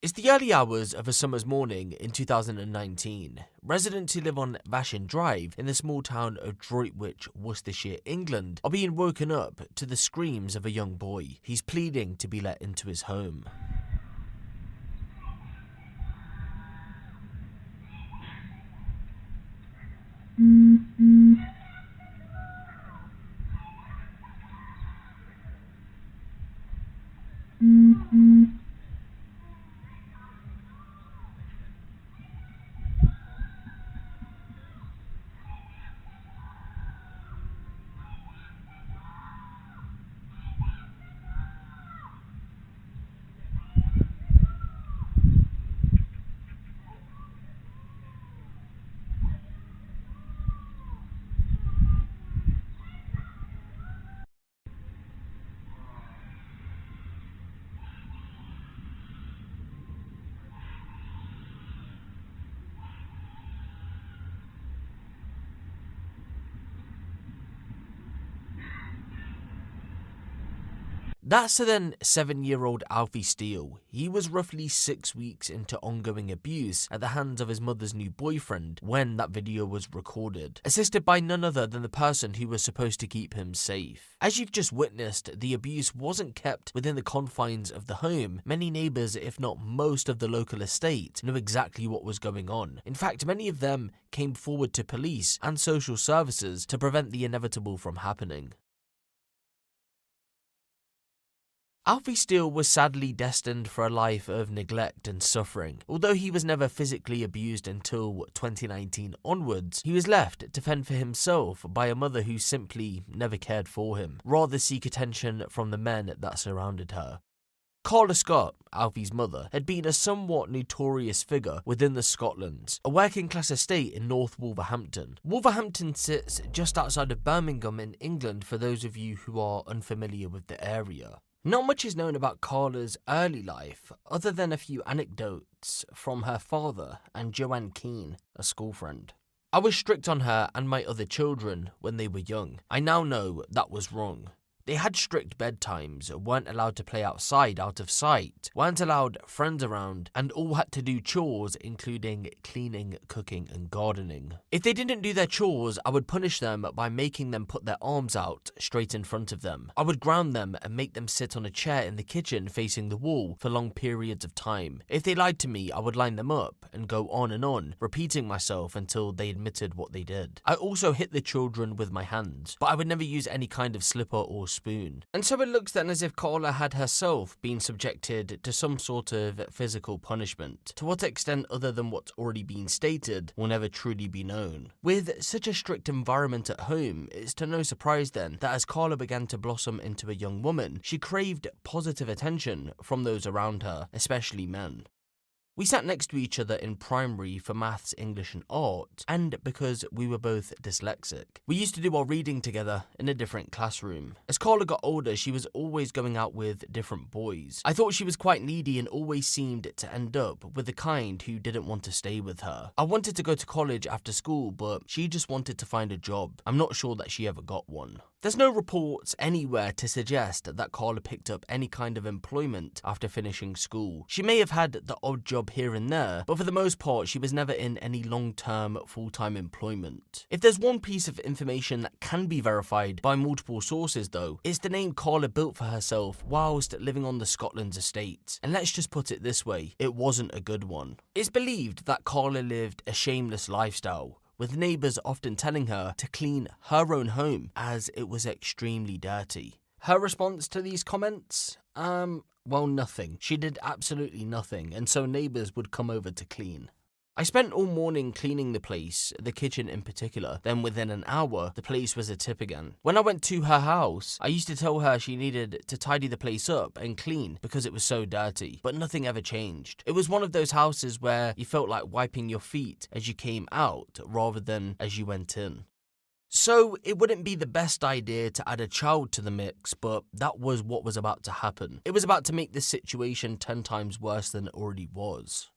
It's the early hours of a summer's morning in 2019. Residents who live on Vashon Drive in the small town of Droitwich, Worcestershire, England, are being woken up to the screams of a young boy. He's pleading to be let into his home. That's then 7-year-old Alfie Steele. He was roughly 6 weeks into ongoing abuse at the hands of his mother's new boyfriend when that video was recorded, assisted by none other than the person who was supposed to keep him safe. As you've just witnessed, the abuse wasn't kept within the confines of the home. Many neighbours, if not most of the local estate, knew exactly what was going on. In fact, many of them came forward to police and social services to prevent the inevitable from happening. Alfie Steele was sadly destined for a life of neglect and suffering. Although he was never physically abused until 2019 onwards, he was left to fend for himself by a mother who simply never cared for him, rather seek attention from the men that surrounded her. Carla Calls, Alfie's mother, had been a somewhat notorious figure within the Scotlands, a working-class estate in North Wolverhampton. Wolverhampton sits just outside of Birmingham in England for those of you who are unfamiliar with the area. Not much is known about Carla's early life, other than a few anecdotes from her father and Joanne Keane, a school friend. I was strict on her and my other children when they were young. I now know that was wrong. They had strict bedtimes, weren't allowed to play outside out of sight, weren't allowed friends around, and all had to do chores including cleaning, cooking and gardening. If they didn't do their chores, I would punish them by making them put their arms out straight in front of them. I would ground them and make them sit on a chair in the kitchen facing the wall for long periods of time. If they lied to me, I would line them up and go on, repeating myself until they admitted what they did. I also hit the children with my hands, but I would never use any kind of slipper or spoon. And so it looks then as if Carla had herself been subjected to some sort of physical punishment. To what extent other than what's already been stated will never truly be known. With such a strict environment at home, it's to no surprise then that as Carla began to blossom into a young woman, she craved positive attention from those around her, especially men. We sat next to each other in primary for maths, English and art, and because we were both dyslexic. We used to do our reading together in a different classroom. As Carla got older, she was always going out with different boys. I thought she was quite needy and always seemed to end up with the kind who didn't want to stay with her. I wanted to go to college after school, but she just wanted to find a job. I'm not sure that she ever got one. There's no reports anywhere to suggest that Carla picked up any kind of employment after finishing school. She may have had the odd job here and there, but for the most part, she was never in any long-term, full-time employment. If there's one piece of information that can be verified by multiple sources though, it's the name Carla built for herself whilst living on the Scotland's estate. And let's just put it this way, it wasn't a good one. It's believed that Carla lived a shameless lifestyle, with neighbours often telling her to clean her own home as it was extremely dirty. Her response to these comments? Well, nothing. She did absolutely nothing, and so neighbours would come over to clean. I spent all morning cleaning the place, the kitchen in particular, then within an hour, the place was a tip again. When I went to her house, I used to tell her she needed to tidy the place up and clean because it was so dirty, but nothing ever changed. It was one of those houses where you felt like wiping your feet as you came out rather than as you went in. So it wouldn't be the best idea to add a child to the mix, but that was what was about to happen. It was about to make this situation 10 times worse than it already was.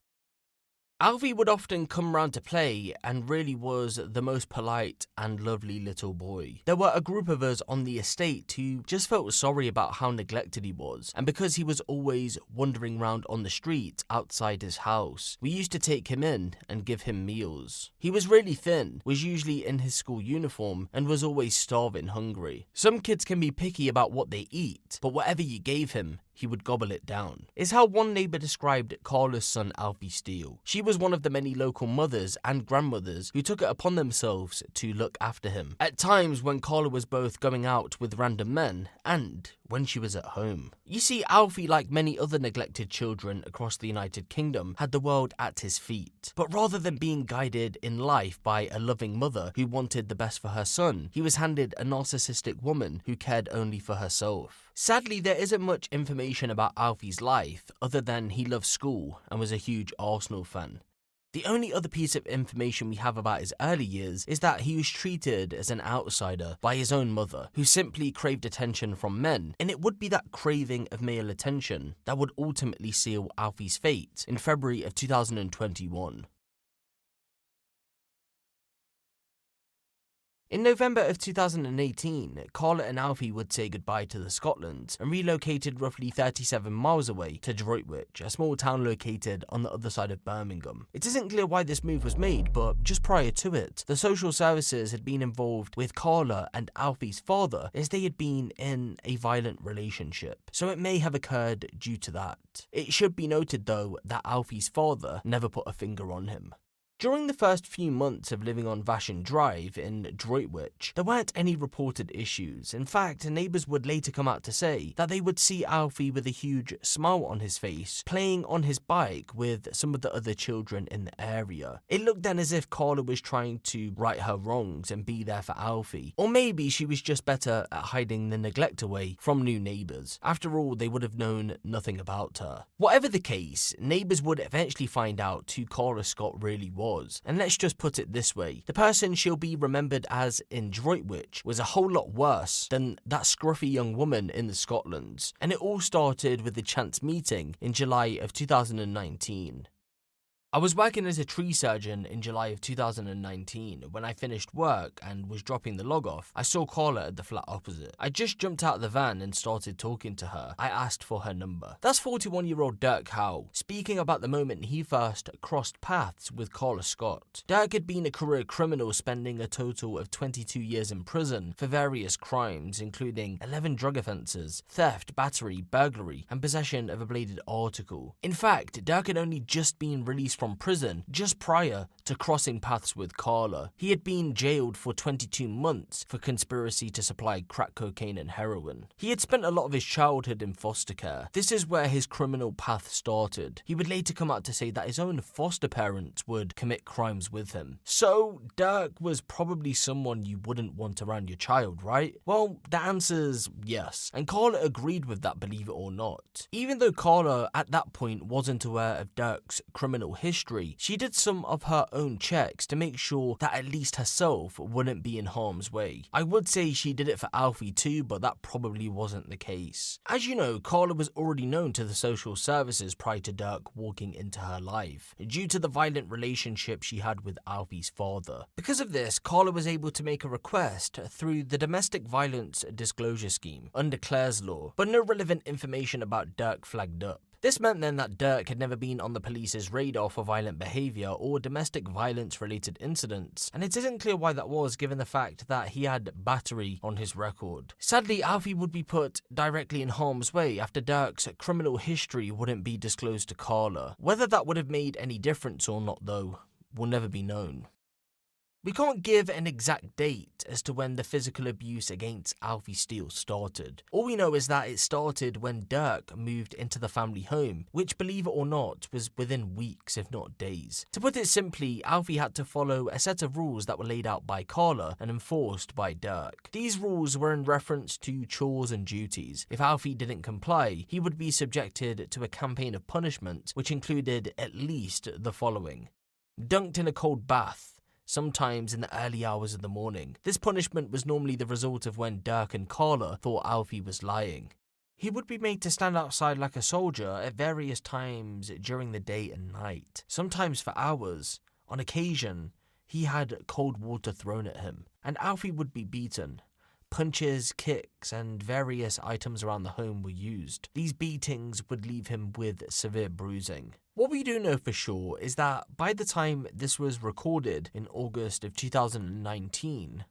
Alfie would often come round to play and really was the most polite and lovely little boy. There were a group of us on the estate who just felt sorry about how neglected he was, and because he was always wandering round on the street outside his house, we used to take him in and give him meals. He was really thin, was usually in his school uniform, and was always starving hungry. Some kids can be picky about what they eat, but whatever you gave him, he would gobble it down, is how one neighbour described Carla's son Alfie Steele. She was one of the many local mothers and grandmothers who took it upon themselves to look after him, at times when Carla was both going out with random men and when she was at home. You see, Alfie, like many other neglected children across the United Kingdom, had the world at his feet. But rather than being guided in life by a loving mother who wanted the best for her son, he was handed a narcissistic woman who cared only for herself. Sadly, there isn't much information about Alfie's life other than he loved school and was a huge Arsenal fan. The only other piece of information we have about his early years is that he was treated as an outsider by his own mother, who simply craved attention from men, and it would be that craving of male attention that would ultimately seal Alfie's fate in February of 2021. In November of 2018, Carla and Alfie would say goodbye to the Scotland and relocated roughly 37 miles away to Droitwich, a small town located on the other side of Birmingham. It isn't clear why this move was made, but just prior to it, the social services had been involved with Carla and Alfie's father as they had been in a violent relationship, so it may have occurred due to that. It should be noted though that Alfie's father never put a finger on him. During the first few months of living on Vashon Drive in Droitwich, there weren't any reported issues. In fact, neighbours would later come out to say that they would see Alfie with a huge smile on his face, playing on his bike with some of the other children in the area. It looked then as if Carla was trying to right her wrongs and be there for Alfie. Or maybe she was just better at hiding the neglect away from new neighbours. After all, they would have known nothing about her. Whatever the case, neighbours would eventually find out who Carla Scott really was. And let's just put it this way, the person she'll be remembered as in Droitwich was a whole lot worse than that scruffy young woman in the Scotlands. And it all started with a chance meeting in July of 2019. I was working as a tree surgeon in July of 2019. When I finished work and was dropping the log off, I saw Carla at the flat opposite. I just jumped out of the van and started talking to her. I asked for her number. That's 41-year-old Dirk Howe, speaking about the moment he first crossed paths with Carla Scott. Dirk had been a career criminal, spending a total of 22 years in prison for various crimes, including 11 drug offences, theft, battery, burglary, and possession of a bladed article. In fact, Dirk had only just been released from prison just prior to crossing paths with Carla. He had been jailed for 22 months for conspiracy to supply crack cocaine and heroin. He had spent a lot of his childhood in foster care. This is where his criminal path started. He would later come out to say that his own foster parents would commit crimes with him. So Dirk was probably someone you wouldn't want around your child, right? Well, the answer's yes, and Carla agreed with that, believe it or not. Even though Carla at that point wasn't aware of Dirk's criminal history, she did some of her own checks to make sure that at least herself wouldn't be in harm's way. I would say she did it for Alfie too, but that probably wasn't the case. As you know, Carla was already known to the social services prior to Dirk walking into her life, due to the violent relationship she had with Alfie's father. Because of this, Carla was able to make a request through the Domestic Violence Disclosure Scheme under Clare's Law, but no relevant information about Dirk flagged up. This meant then that Dirk had never been on the police's radar for violent behaviour or domestic violence related incidents, and it isn't clear why that was, given the fact that he had battery on his record. Sadly, Alfie would be put directly in harm's way after Dirk's criminal history wouldn't be disclosed to Carla. Whether that would have made any difference or not though, will never be known. We can't give an exact date as to when the physical abuse against Alfie Steele started. All we know is that it started when Dirk moved into the family home, which, believe it or not, was within weeks if not days. To put it simply, Alfie had to follow a set of rules that were laid out by Carla and enforced by Dirk. These rules were in reference to chores and duties. If Alfie didn't comply, he would be subjected to a campaign of punishment, which included at least the following: dunked in a cold bath, sometimes in the early hours of the morning. This punishment was normally the result of when Dirk and Carla thought Alfie was lying. He would be made to stand outside like a soldier at various times during the day and night, sometimes for hours. On occasion, he had cold water thrown at him, and Alfie would be beaten. Punches, kicks, and various items around the home were used. These beatings would leave him with severe bruising. What we do know for sure is that by the time this was recorded in August of 2019,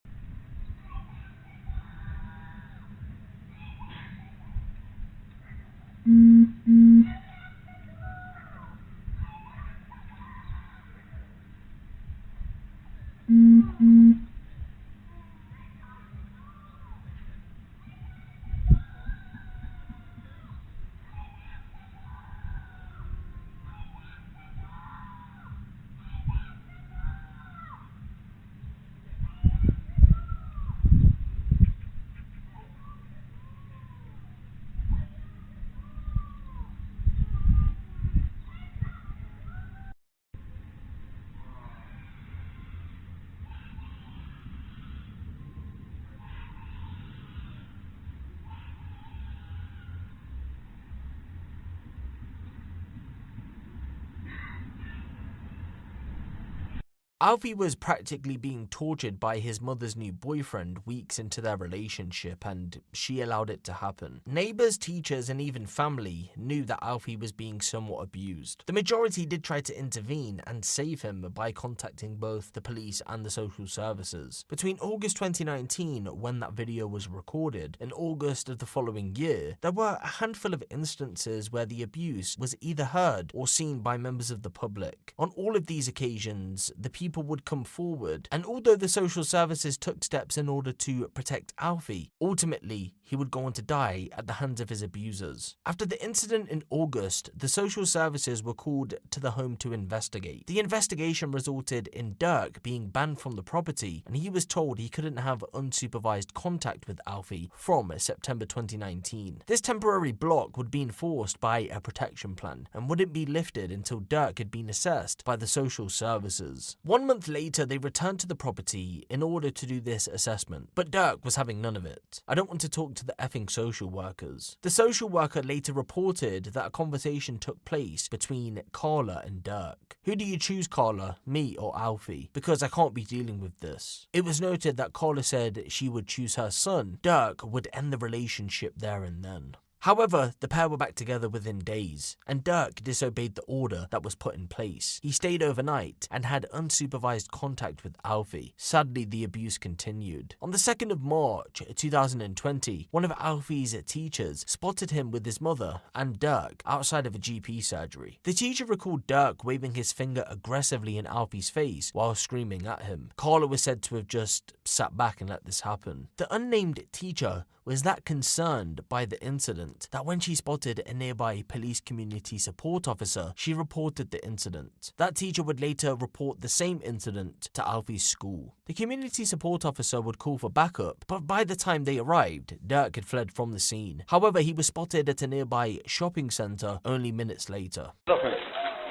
Alfie was practically being tortured by his mother's new boyfriend weeks into their relationship, and she allowed it to happen. Neighbours, teachers, and even family knew that Alfie was being somewhat abused. The majority did try to intervene and save him by contacting both the police and the social services. Between August 2019, when that video was recorded, and August of the following year, there were a handful of instances where the abuse was either heard or seen by members of the public. On all of these occasions, the people would come forward, and although the social services took steps in order to protect Alfie, ultimately he would go on to die at the hands of his abusers. After the incident in August, the social services were called to the home to investigate. The investigation resulted in Dirk being banned from the property, and he was told he couldn't have unsupervised contact with Alfie from September 2019. This temporary block would be enforced by a protection plan and wouldn't be lifted until Dirk had been assessed by the social services. 1 month later, they returned to the property in order to do this assessment, but Dirk was having none of it. I don't want to talk to the effing social workers. The social worker later reported that a conversation took place between Carla and Dirk. Who do you choose, Carla, me or Alfie? Because I can't be dealing with this. It was noted that Carla said she would choose her son. Dirk would end the relationship there and then. However, the pair were back together within days, and Dirk disobeyed the order that was put in place. He stayed overnight and had unsupervised contact with Alfie. Sadly, the abuse continued. On the 2nd of March 2020, one of Alfie's teachers spotted him with his mother and Dirk outside of a GP surgery. The teacher recalled Dirk waving his finger aggressively in Alfie's face while screaming at him. Carla was said to have just sat back and let this happen. The unnamed teacher was that concerned by the incident that when she spotted a nearby police community support officer, she reported the incident. That teacher would later report the same incident to Alfie's school. The community support officer would call for backup, but by the time they arrived, Dirk had fled from the scene. However, he was spotted at a nearby shopping centre only minutes later.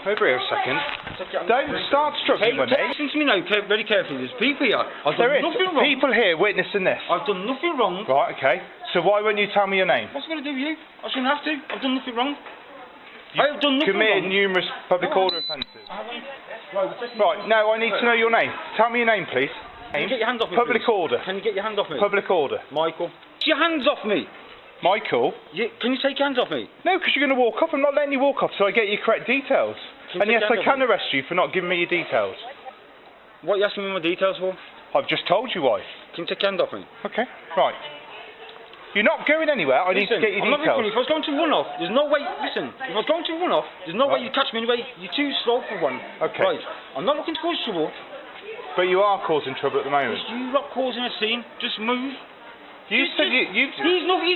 Over here a second. Don't start struggling with me. Listen to me now, very carefully. There's people here. I've done nothing wrong. People here witnessing this. I've done nothing wrong. Right, okay. So why won't you tell me your name? What's it going to do with you? I shouldn't have to. I've done nothing wrong. I've done nothing wrong. Committed numerous public order offences. Right, no, I need to know your name. Tell me your name, please. Can you get your hands off me, Public please? order. Can you get your hands off me? Public order. Michael. Get your hands off me. Michael? Can you take your hands off me? No, because you're going to walk off. I'm not letting you walk off till I get your correct details. And yes, I can arrest you for not giving me your details. What are you asking me my details for? I've just told you why. Can you take your hand off me? Okay, right. You're not going anywhere. I need to get your I'm details. not being funny. If I was going to run off, there's no way. Listen, if I was going to run off, there's no way you'd catch me anyway. You're too slow for one. Okay. Right. I'm not looking to cause trouble. But you are causing trouble at the moment. You're not causing a scene. Just move. You said you. He's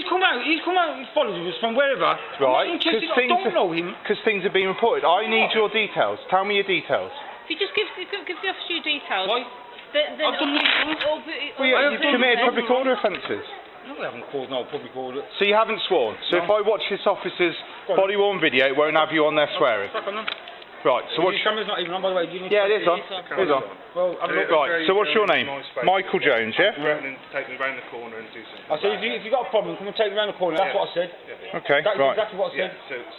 come out and followed us from wherever. Right, because I don't know him. Because things are being reported. I need your details. Tell me your details. If you just give the officer your details. Why? I've done nothing wrong. You've committed public order offences. No, I haven't caused no public order. So you haven't sworn. So if I watch this officer's body-worn video, it won't have you on there swearing. Right, so what's... Your camera's not even on, by the way. Do you need Yeah, to it is on. It is on. Well, have a look. Right, so what's your name? Michael Jones, yeah? Threatening to take me round the corner and do something. I said, if you've got a problem, come and take me around the corner. That's what I said. Okay, That's right. exactly what I said.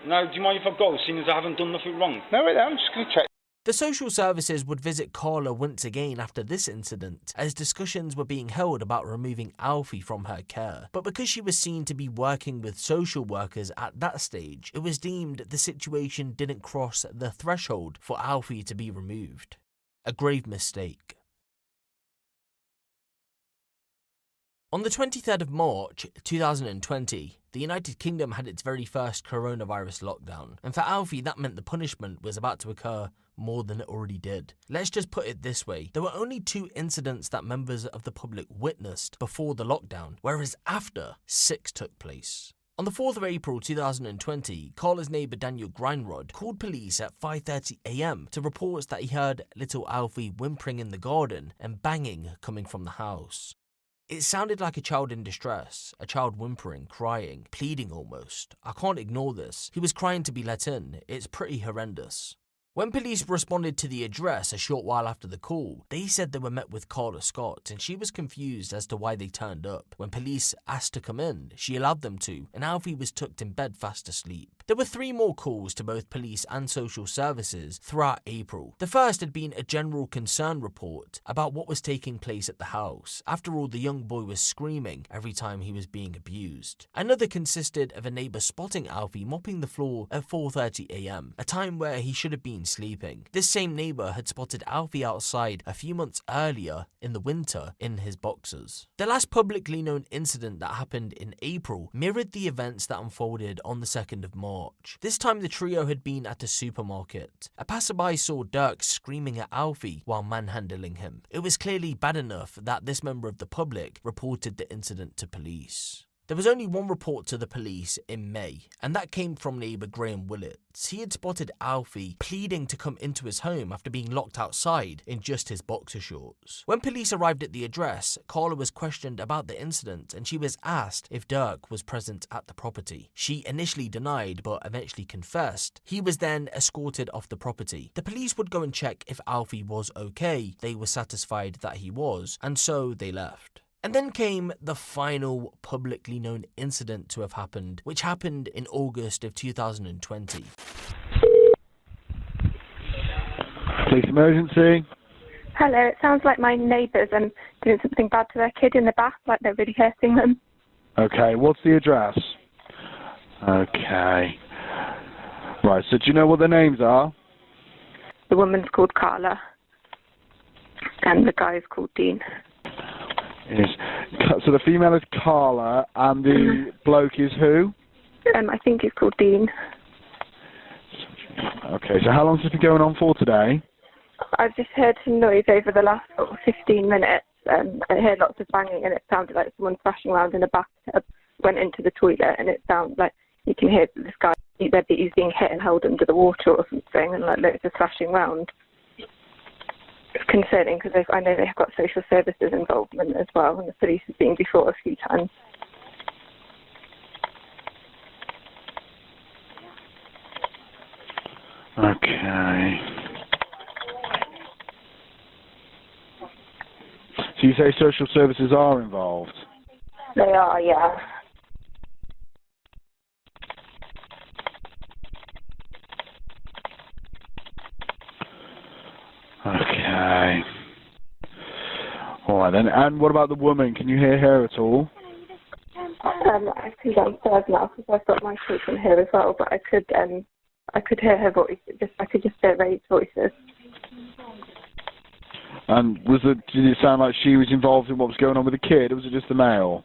Now, do you mind if I go, seeing as I haven't done nothing wrong? No, wait, I'm just going to check. The social services would visit Carla once again after this incident, as discussions were being held about removing Alfie from her care. But because she was seen to be working with social workers at that stage, it was deemed the situation didn't cross the threshold for Alfie to be removed. A grave mistake. On the 23rd of March 2020, the United Kingdom had its very first coronavirus lockdown, and for Alfie that meant the punishment was about to occur more than it already did. Let's just put it this way, there were only 2 incidents that members of the public witnessed before the lockdown, whereas after, 6 took place. On the 4th of April 2020, Carla's neighbour Daniel Grindrod called police at 5:30 AM to reports that he heard little Alfie whimpering in the garden and banging coming from the house. It sounded like a child in distress, a child whimpering, crying, pleading almost. I can't ignore this. He was crying to be let in. It's pretty horrendous. When police responded to the address a short while after the call, they said they were met with Carla Scott and she was confused as to why they turned up. When police asked to come in, she allowed them to, and Alfie was tucked in bed fast asleep. There were 3 more calls to both police and social services throughout April. The first had been a general concern report about what was taking place at the house. After all, the young boy was screaming every time he was being abused. Another consisted of a neighbour spotting Alfie mopping the floor at 4:30 AM, a time where he should have been sleeping. This same neighbour had spotted Alfie outside a few months earlier in the winter in his boxers. The last publicly known incident that happened in April mirrored the events that unfolded on the 2nd of March. This time the trio had been at a supermarket. A passerby saw Dirk screaming at Alfie while manhandling him. It was clearly bad enough that this member of the public reported the incident to police. There was only one report to the police in May, and that came from neighbour Graham Willits. He had spotted Alfie pleading to come into his home after being locked outside in just his boxer shorts. When police arrived at the address, Carla was questioned about the incident and she was asked if Dirk was present at the property. She initially denied but eventually confessed. He was then escorted off the property. The police would go and check if Alfie was okay. They were satisfied that he was, and so they left. And then came the final publicly known incident to have happened, which happened in August of 2020. Police emergency. Hello, it sounds like my neighbours are doing something bad to their kid in the bath, like they're really hurting them. Okay, what's the address? Okay. Right, so do you know what their names are? The woman's called Carla, and the guy is called Dean. Yes. So the female is Carla, and the bloke is who? I think he's called Dean. Okay, so how long has this been going on for today? I've just heard some noise over the last 15 minutes. I heard lots of banging, and it sounded like someone thrashing around in a bathtub, went into the toilet, and it sounds like you can hear this guy, whether he's being hit and held under the water or something, and like loads of thrashing around. It's concerning because I know they've got social services involvement as well, and the police have been before a few times. Okay. So you say social services are involved? They are, yeah. Okay. All right then. And what about the woman? Can you hear her at all? I come downstairs now because I've got my children here as well, but I could hear her voice. I could just hear raised voices. And did it sound like she was involved in what was going on with the kid, or was it just the male?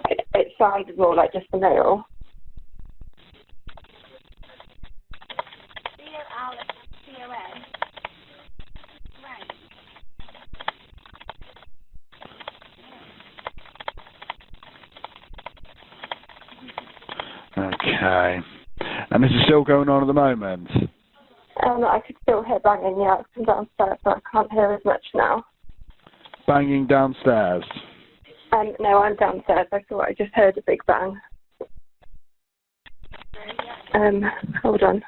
It sounded more like just the male. Okay. And this is still going on at the moment? I could still hear banging, yeah, from downstairs, but I can't hear as much now. Banging downstairs? No, I'm downstairs. I thought I just heard a big bang. Hold on.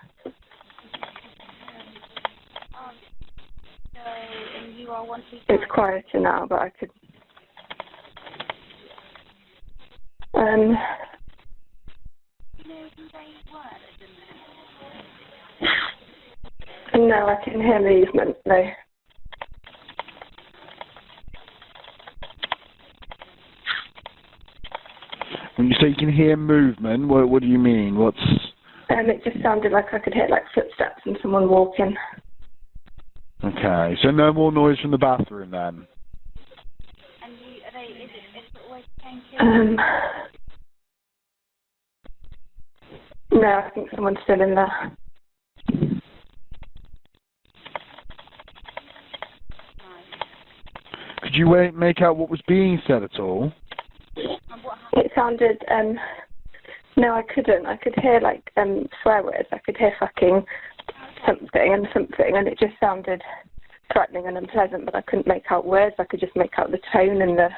It's quieter now, but I could. No, I can hear movement. No. When you say you can hear movement, what do you mean? What's... It just sounded like I could hear like footsteps and someone walking. Okay, so no more noise from the bathroom then? No, I think someone's still in there. Could you make out what was being said at all? It sounded, no, I couldn't. I could hear like swear words. I could hear fucking something, and it just sounded threatening and unpleasant, but I couldn't make out words. I could just make out the tone and the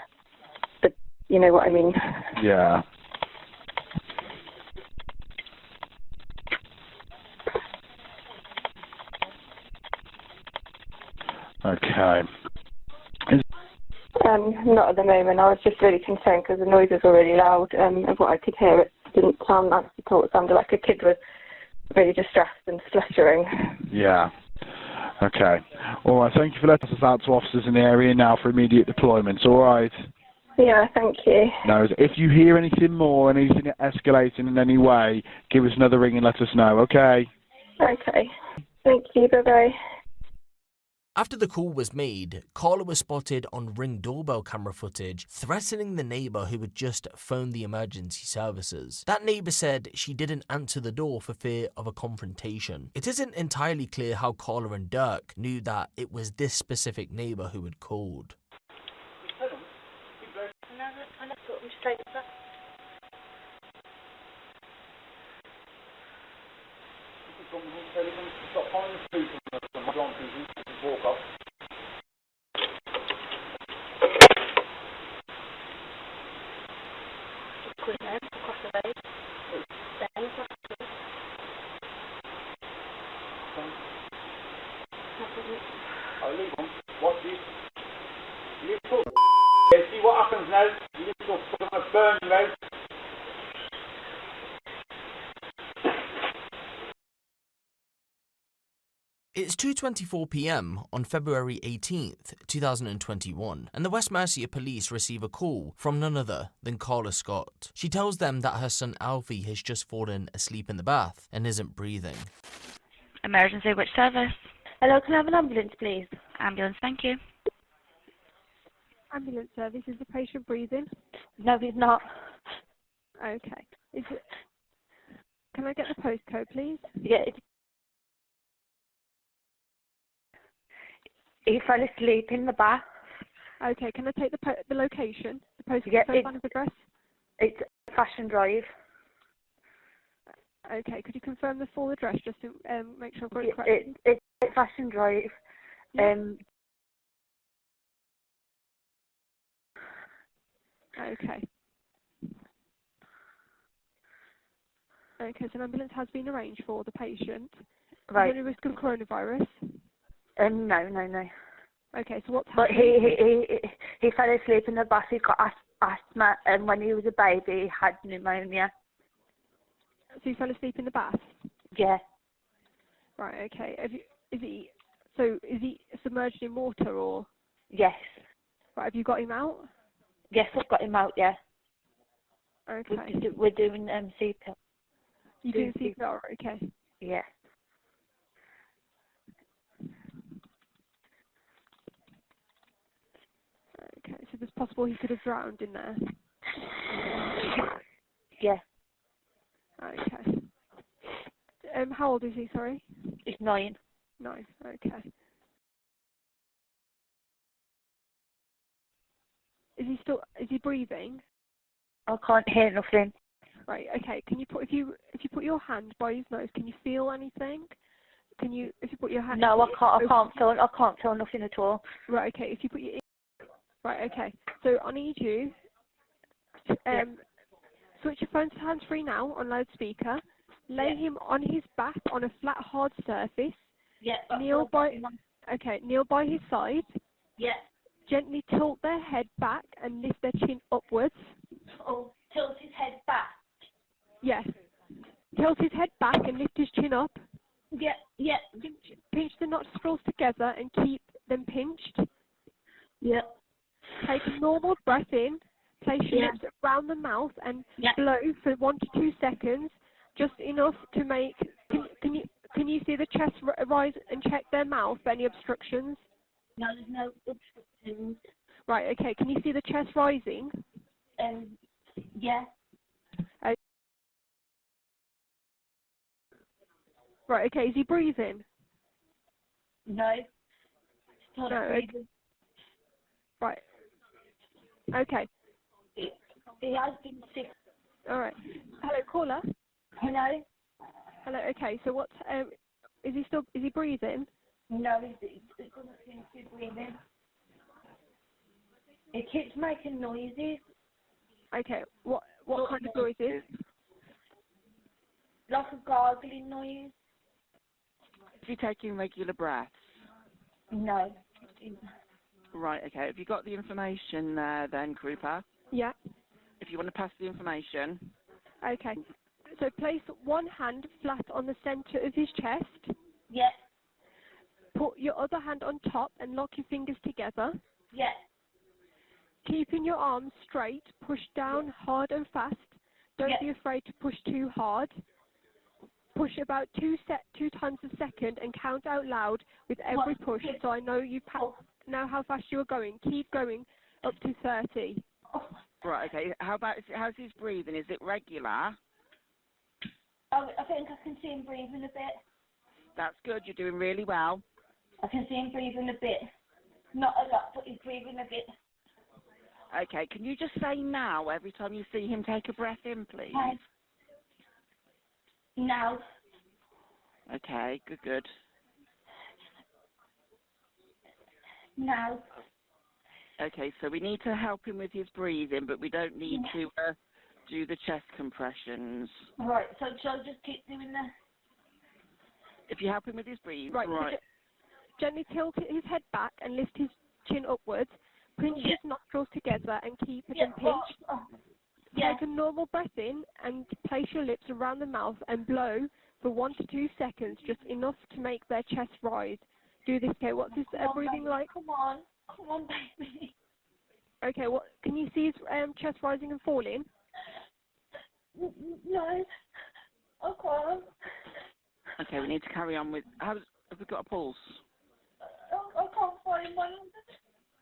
you know what I mean? Yeah. Okay. Not at the moment. I was just really concerned because the noise was really loud, and what I could hear, it didn't sound nice at all. It sounded like a kid was really distressed and fluttering. Yeah. Okay. All right. Thank you for letting us out to officers in the area now for immediate deployment. All right. Yeah, thank you. No, if you hear anything more, anything escalating in any way, give us another ring and let us know. Okay. Okay. Thank you. Bye bye. After the call was made, Carla was spotted on Ring doorbell camera footage threatening the neighbour who had just phoned the emergency services. That neighbour said she didn't answer the door for fear of a confrontation. It isn't entirely clear how Carla and Dirk knew that it was this specific neighbour who had called. See what happens now. You little fucking burn you out. It's 2:24 p.m. on February 18th, 2021, and the West Mercia Police receive a call from none other than Carla Scott. She tells them that her son Alfie has just fallen asleep in the bath and isn't breathing. Emergency, which service? Hello, can I have an ambulance, please? Ambulance, thank you. Ambulance service, is the patient breathing? No, he's not. Okay. Is it? Can I get the postcode, please? Yeah. He fell asleep in the bath. Okay, can I take the location? The postcode, Yeah, first line of address? It's Vashon Drive. Okay, could you confirm the full address just to make sure I've got it correct? It's Vashon Drive. Yeah. Okay. Okay, so an ambulance has been arranged for the patient. Right. Is there any risk of coronavirus? No. Okay, so what's But happening? he fell asleep in the bath. He got asthma, and when he was a baby, he had pneumonia. So he fell asleep in the bath? Yeah. Right, okay. Is he submerged in water or? Yes. Right, have you got him out? Yes, I've got him out. Yeah. Okay. We're doing CPR. You doing CPR? Okay. Yeah. Okay, so it's possible he could have drowned in there. Yeah. Okay. How old is he? Sorry. He's 9. 9. Okay. Is he breathing? I can't hear nothing. Right. Okay. Can you if you put your hand by his nose, can you feel anything? If you put your hand? No, I can't feel nothing at all. Right. Okay. If you put your right. Okay. So I need you to switch your phone to hands-free now on loudspeaker. Lay him on his back on a flat, hard surface. Yeah. Kneel by his side. Yeah. Gently tilt their head back and lift their chin upwards. Oh, tilt his head back. Yes. Tilt his head back and lift his chin up. Yeah, yeah. Pinch the nostrils together and keep them pinched. Yeah. Take a normal breath in. Place your lips around the mouth and blow for 1 to 2 seconds, just enough to make. Can you see the chest rise and check their mouth for any obstructions? No, there's no obstructions. Right. Okay. Can you see the chest rising? Yeah. Right. Okay. Is he breathing? No. No. Okay. Right. Okay. He has been sick. All right. Hello, caller. Hello. Hello. Okay. So what? Is he breathing? No, it doesn't seem to be breathing. It keeps making noises. Okay. What kind of noises? Like a gargling noise. Is he taking regular breaths? No. Right, okay. Have you got the information there then, Krupa? Yeah. If you want to pass the information. Okay. So place one hand flat on the centre of his chest. Yeah. Put your other hand on top and lock your fingers together. Yeah. Keeping your arms straight, push down hard and fast. Don't be afraid to push too hard. Push about two times a second and count out loud with every push, so I know know how fast you are going. Keep going up to 30. Right, okay. How's his breathing? Is it regular? I think I can see him breathing a bit. That's good. You're doing really well. I can see him breathing a bit. Not a lot, but he's breathing a bit. Okay, can you just say now every time you see him take a breath in, please? Okay. Now. Okay, good. Now. Okay, so we need to help him with his breathing, but we don't need to do the chest compressions. Right, so shall I just keep doing the... If you help him with his breathing, right. So gently tilt his head back and lift his chin upwards. Pinch his nostrils together and keep them pinched. Take a normal breath in and place your lips around the mouth and blow for 1 to 2 seconds, just enough to make their chest rise. Do this, okay? What's his breathing like? Come on, baby. Okay, what can you see his chest rising and falling? No, I can't. Okay, we need to carry on with. Have we got a pulse? I can't find one.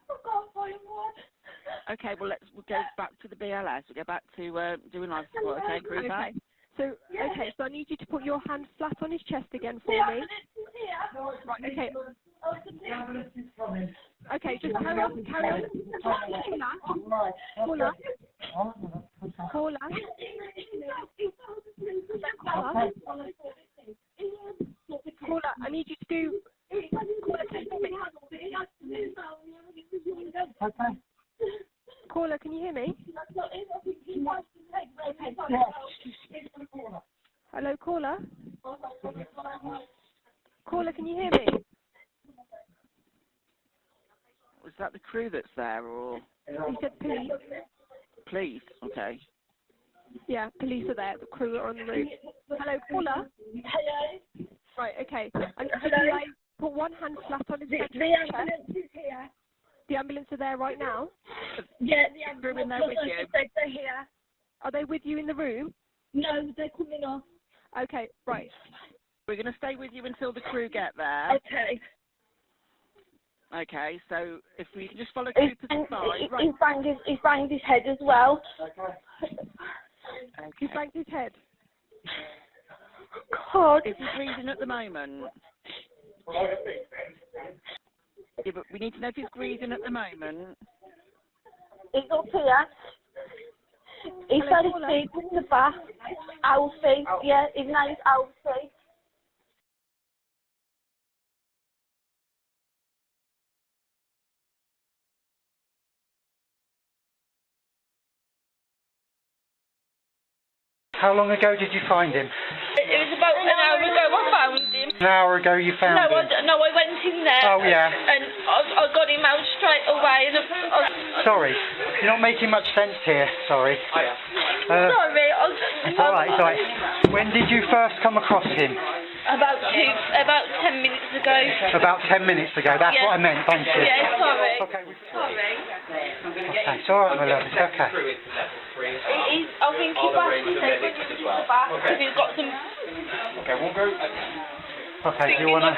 I can't find one. Okay, well we'll go back to the BLS. We'll go back to doing life support. Okay, Krupa? Okay. So I need you to put your hand flat on his chest again for me. Right, okay. Okay, just carry on. Caller. Caller, I need you to do... Caller, can you hear me? Hello, caller? Caller, can you hear me? Was that the crew that's there, or...? He said police. Police, okay. Yeah, police are there. The crew are on the roof. Hello, caller? Hello? Right, okay. I need you to put one hand flat on his chest. The ambulance is here. The ambulance are there right now? Yeah, the ambulance in there with you. They're here. Are they with you in the room? No, they're coming off. Okay, right. We're going to stay with you until the crew get there. Okay. Okay, so if we can just follow Cooper's advice. Right. He's banged his head as well. Okay. He's banged his head? God. Is he breathing at the moment? Yeah, but we need to know if he's breathing at the moment. He's up here. He fell asleep in the bath. Alfie. Yeah, his name's Alfie. How long ago did you find him? It was about an hour ago I found him. An hour ago you found him? No, I went in there. Oh, yeah. And I got him out straight away. And Sorry, you're not making much sense here. Sorry. Sorry. It's all right, it's all right. When did you first come across him? About 10 minutes ago. About 10 minutes ago. That's what I meant. Thank you. Yeah, sorry. Okay. Sorry. Okay, it's all right, my love. It's okay. I think he bashed his head into the back because he's got some... Okay, we'll go. Okay, do you want to...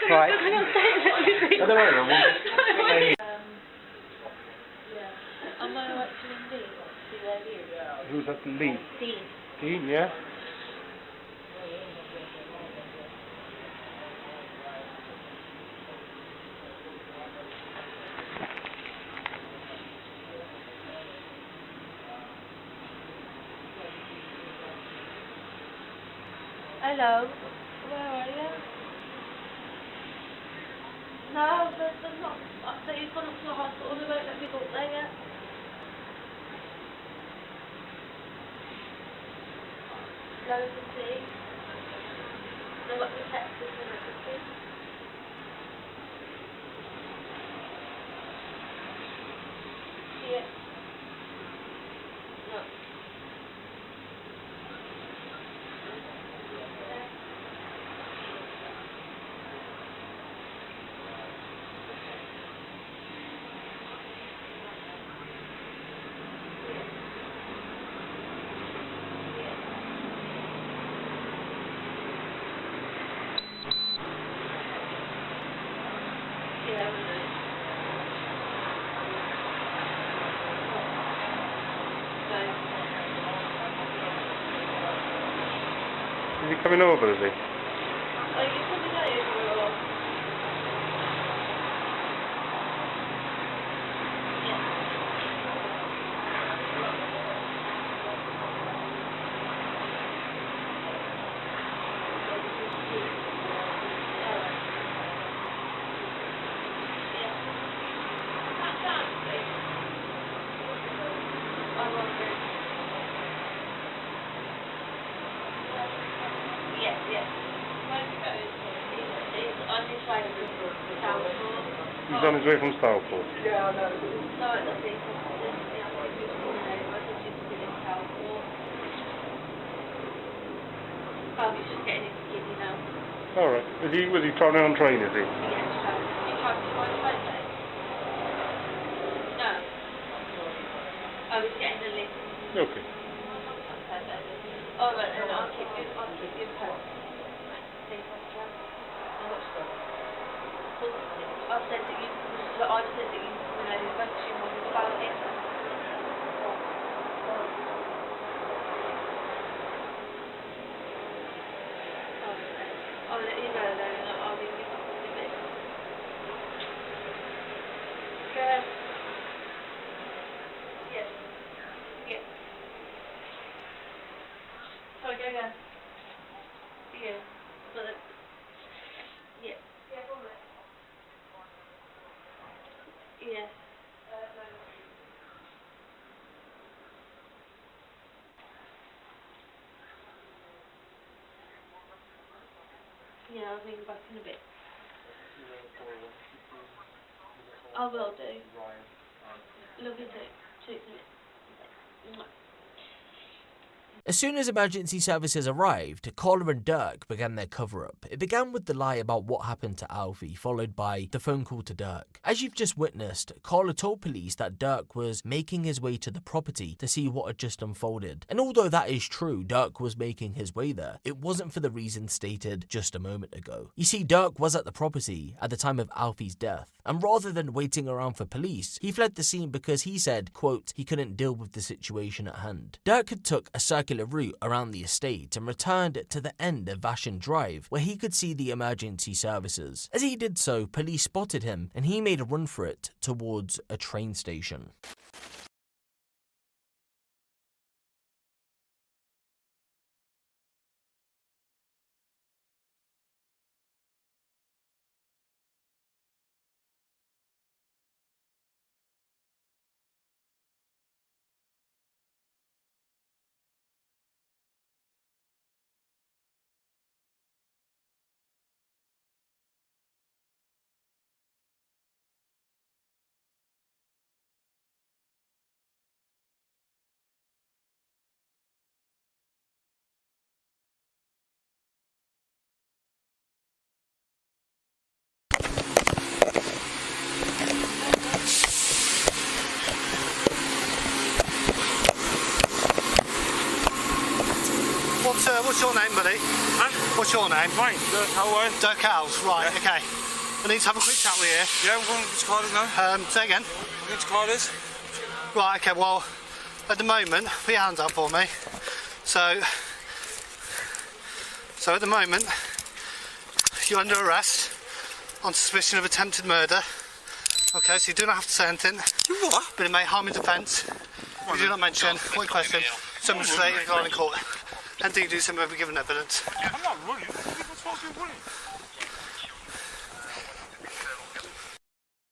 Right. Am I right to Indeed? See where he is? Who's that? Lee? Dean. Dean, yeah? Hello. Where are you? No, they're not. They've gone up to the hospital. They won't let me go up there yet. Loads of tea. They've got the Texas and everything. Yeah. No. Is he coming over, is he? Are you coming over or? He's on his way from Stourport. Yeah, I know. No, I don't think so. He's just getting his kidney now. Alright. Was he travelling on train, is he? Yeah, he's travelling. Are you travelling by the train then? No. Oh, he's getting the lift. Okay. Alright, then I'll keep you posted. I've said that you, spoke to your mum about it. I'll let you know then, and I'll leave you in a bit. Yeah. Yes. Yeah. Sorry, go again. Yeah. But, yeah. Yeah, go on then. Yes. Yeah, I'll ring back in a bit. I will do. Love you too. Mwah. As soon as emergency services arrived, Carla and Dirk began their cover-up. It began with the lie about what happened to Alfie, followed by the phone call to Dirk. As you've just witnessed, Carla told police that Dirk was making his way to the property to see what had just unfolded. And although that is true, Dirk was making his way there, it wasn't for the reasons stated just a moment ago. You see, Dirk was at the property at the time of Alfie's death, and rather than waiting around for police, he fled the scene because he said, quote, he couldn't deal with the situation at hand. Dirk had took a circular route around the estate and returned to the end of Vashon Drive, where he could see the emergency services. As he did so, police spotted him and he made a run for it towards a train station. What's your name? Mine, Dirk Calls. Dirk Calls, right, okay. I need to have a quick chat with you. Yeah, I'm going to Carla's now. Say again? I'm going to Carla's. Right, okay, well, at the moment, put your hands up for me. So at the moment, you're under arrest on suspicion of attempted murder. Okay, so you do not have to say anything. You what? But it may harm in defence. You do not mention, point question, someone's related to in court. Anything you do, something will be given evidence. I'm not running. What's supposed to be running?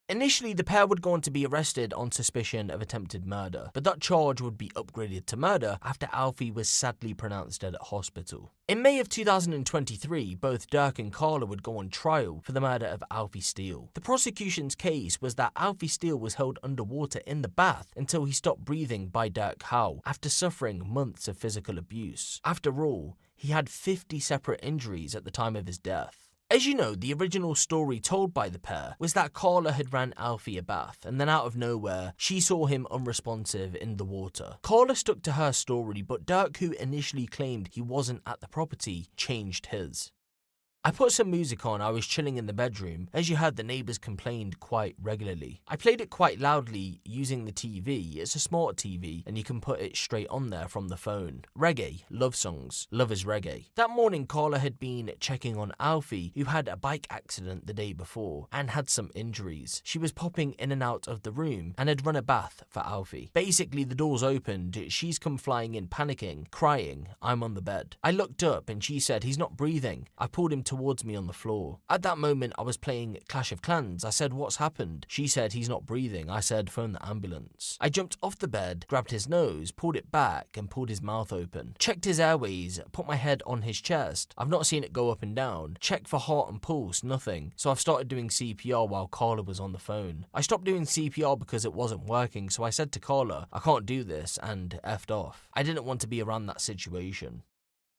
Initially, the pair would go on to be arrested on suspicion of attempted murder, but that charge would be upgraded to murder after Alfie was sadly pronounced dead at hospital. In May of 2023, both Dirk and Carla would go on trial for the murder of Alfie Steele. The prosecution's case was that Alfie Steele was held underwater in the bath until he stopped breathing by Dirk Howe after suffering months of physical abuse. After all, he had 50 separate injuries at the time of his death. As you know, the original story told by the pair was that Carla had ran Alfie a bath, and then out of nowhere, she saw him unresponsive in the water. Carla stuck to her story, but Dirk, who initially claimed he wasn't at the property, changed his. I put some music on. I was chilling in the bedroom. As you heard, the neighbours complained quite regularly. I played it quite loudly using the TV. It's a smart TV and you can put it straight on there from the phone. Reggae, love songs, love is reggae. That morning, Carla had been checking on Alfie, who had a bike accident the day before and had some injuries. She was popping in and out of the room and had run a bath for Alfie. Basically, the doors opened. She's come flying in panicking, crying. I'm on the bed. I looked up and she said, "He's not breathing." I pulled him towards me on the floor. At that moment, I was playing Clash of Clans. I said, "What's happened?" She said, "He's not breathing." I said, "Phone the ambulance." I jumped off the bed, grabbed his nose, pulled it back and pulled his mouth open. Checked his airways, put my head on his chest. I've not seen it go up and down. Checked for heart and pulse, nothing. So I've started doing CPR while Carla was on the phone. I stopped doing CPR because it wasn't working, so I said to Carla, "I can't do this," and effed off. I didn't want to be around that situation.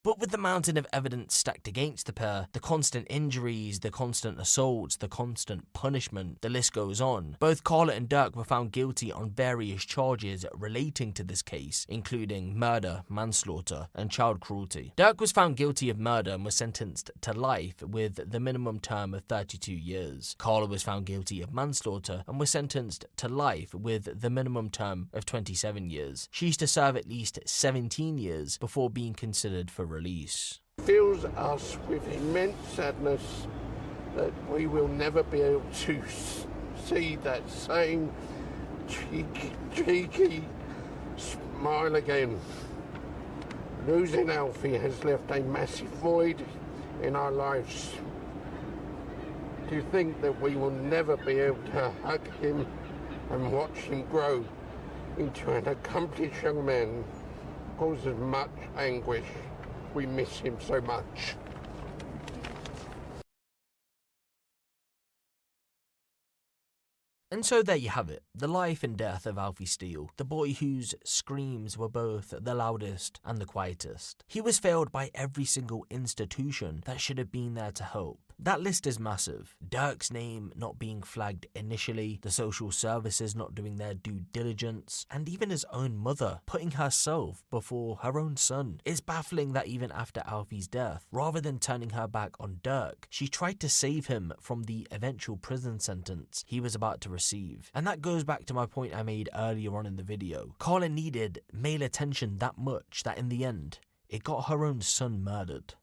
But with the mountain of evidence stacked against the pair, the constant injuries, the constant assaults, the constant punishment, the list goes on. Both Carla and Dirk were found guilty on various charges relating to this case, including murder, manslaughter, and child cruelty. Dirk was found guilty of murder and was sentenced to life with the minimum term of 32 years. Carla was found guilty of manslaughter and was sentenced to life with the minimum term of 27 years. She's to serve at least 17 years before being considered for release. Fills us with immense sadness that we will never be able to see that same cheeky smile again. Losing Alfie has left a massive void in our lives. To think that we will never be able to hug him and watch him grow into an accomplished young man causes much anguish. We miss him so much. And so there you have it, the life and death of Alfie Steele, the boy whose screams were both the loudest and the quietest. He was failed by every single institution that should have been there to help. That list is massive. Dirk's name not being flagged initially, the social services not doing their due diligence, and even his own mother putting herself before her own son. It's baffling that even after Alfie's death, rather than turning her back on Dirk, she tried to save him from the eventual prison sentence he was about to receive. And that goes back to my point I made earlier on in the video. Carla needed male attention that much that in the end, it got her own son murdered.